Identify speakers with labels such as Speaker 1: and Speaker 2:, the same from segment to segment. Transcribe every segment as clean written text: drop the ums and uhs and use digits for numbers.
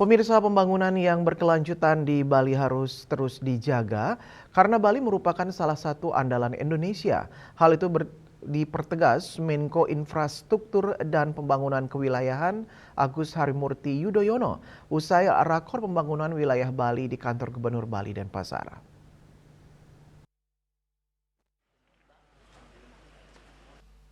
Speaker 1: Pemirsa, pembangunan yang berkelanjutan di Bali harus terus dijaga karena Bali merupakan salah satu andalan Indonesia. Hal itu dipertegas Menko Infrastruktur dan Pembangunan Kewilayahan Agus Harimurti Yudhoyono usai rakor pembangunan wilayah Bali di kantor Gubernur Bali Denpasar.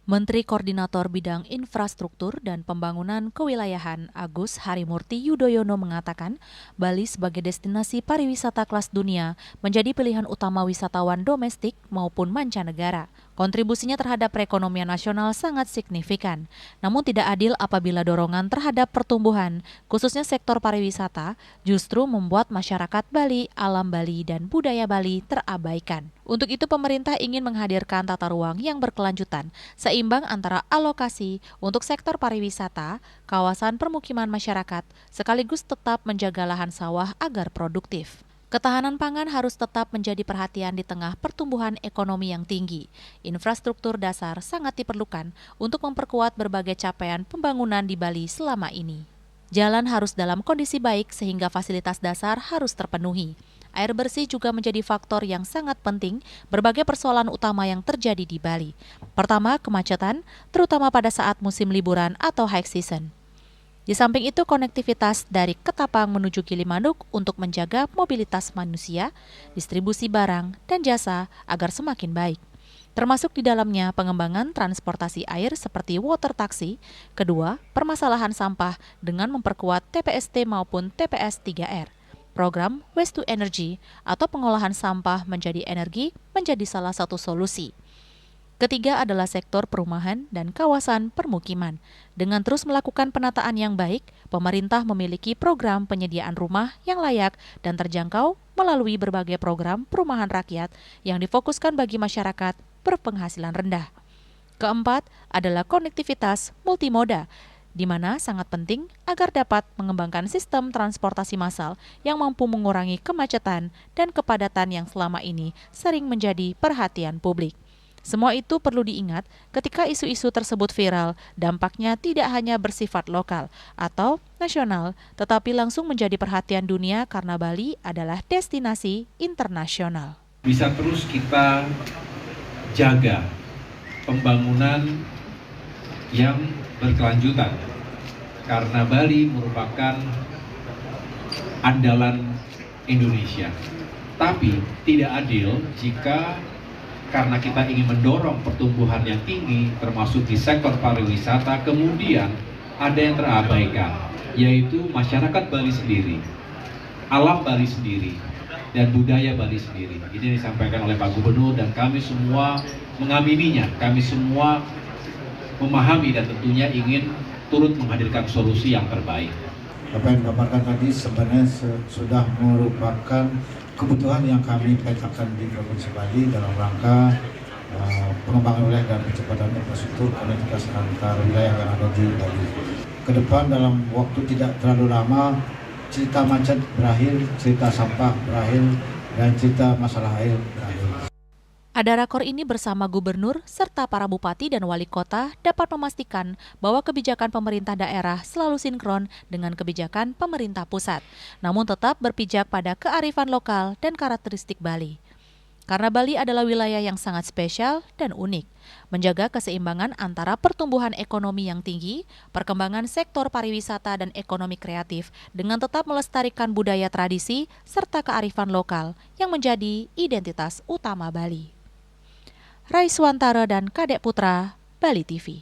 Speaker 2: Menteri Koordinator Bidang Infrastruktur dan Pembangunan Kewilayahan Agus Harimurti Yudhoyono mengatakan, Bali sebagai destinasi pariwisata kelas dunia menjadi pilihan utama wisatawan domestik maupun mancanegara. Kontribusinya terhadap perekonomian nasional sangat signifikan. Namun tidak adil apabila dorongan terhadap pertumbuhan, khususnya sektor pariwisata, justru membuat masyarakat Bali, alam Bali, dan budaya Bali terabaikan. Untuk itu pemerintah ingin menghadirkan tata ruang yang berkelanjutan, seimbang antara alokasi untuk sektor pariwisata, kawasan permukiman masyarakat, sekaligus tetap menjaga lahan sawah agar produktif. Ketahanan pangan harus tetap menjadi perhatian di tengah pertumbuhan ekonomi yang tinggi. Infrastruktur dasar sangat diperlukan untuk memperkuat berbagai capaian pembangunan di Bali selama ini. Jalan harus dalam kondisi baik sehingga fasilitas dasar harus terpenuhi. Air bersih juga menjadi faktor yang sangat penting berbagai persoalan utama yang terjadi di Bali. Pertama, kemacetan, terutama pada saat musim liburan atau high season. Di samping itu, konektivitas dari Ketapang menuju Gilimanuk untuk menjaga mobilitas manusia, distribusi barang, dan jasa agar semakin baik. Termasuk di dalamnya pengembangan transportasi air seperti water taxi. Kedua, permasalahan sampah dengan memperkuat TPST maupun TPS 3R. Program Waste to Energy atau pengolahan sampah menjadi energi menjadi salah satu solusi. Ketiga adalah sektor perumahan dan kawasan permukiman. Dengan terus melakukan penataan yang baik, pemerintah memiliki program penyediaan rumah yang layak dan terjangkau melalui berbagai program perumahan rakyat yang difokuskan bagi masyarakat berpenghasilan rendah. Keempat adalah konektivitas multimoda, di mana sangat penting agar dapat mengembangkan sistem transportasi massal yang mampu mengurangi kemacetan dan kepadatan yang selama ini sering menjadi perhatian publik. Semua itu perlu diingat ketika isu-isu tersebut viral, dampaknya tidak hanya bersifat lokal atau nasional, tetapi langsung menjadi perhatian dunia karena Bali adalah destinasi internasional.
Speaker 3: Bisa terus kita jaga pembangunan yang berkelanjutan, karena Bali merupakan andalan Indonesia. Tapi tidak adil jika karena kita ingin mendorong pertumbuhan yang tinggi, termasuk di sektor pariwisata, kemudian ada yang terabaikan, yaitu masyarakat Bali sendiri, alam Bali sendiri, dan budaya Bali sendiri. Ini disampaikan oleh Pak Gubernur dan kami semua mengamininya, kami semua memahami dan tentunya ingin turut menghadirkan solusi yang terbaik.
Speaker 4: Apa yang dipaparkan tadi sebenarnya sudah merupakan kebutuhan yang kami petakan di Provinsi Bali dalam rangka pengembangan wilayah dan percepatan infrastruktur konektivitas antar wilayah yang ada di Bali. Kedepan dalam waktu tidak terlalu lama, cerita macet berakhir, cerita sampah berakhir, dan cerita masalah air berakhir.
Speaker 2: Ada rakor ini bersama gubernur serta para bupati dan wali kota dapat memastikan bahwa kebijakan pemerintah daerah selalu sinkron dengan kebijakan pemerintah pusat, namun tetap berpijak pada kearifan lokal dan karakteristik Bali. Karena Bali adalah wilayah yang sangat spesial dan unik, menjaga keseimbangan antara pertumbuhan ekonomi yang tinggi, perkembangan sektor pariwisata dan ekonomi kreatif, dengan tetap melestarikan budaya tradisi serta kearifan lokal yang menjadi identitas utama Bali. Raiswantara dan Kadek Putra, Bali TV.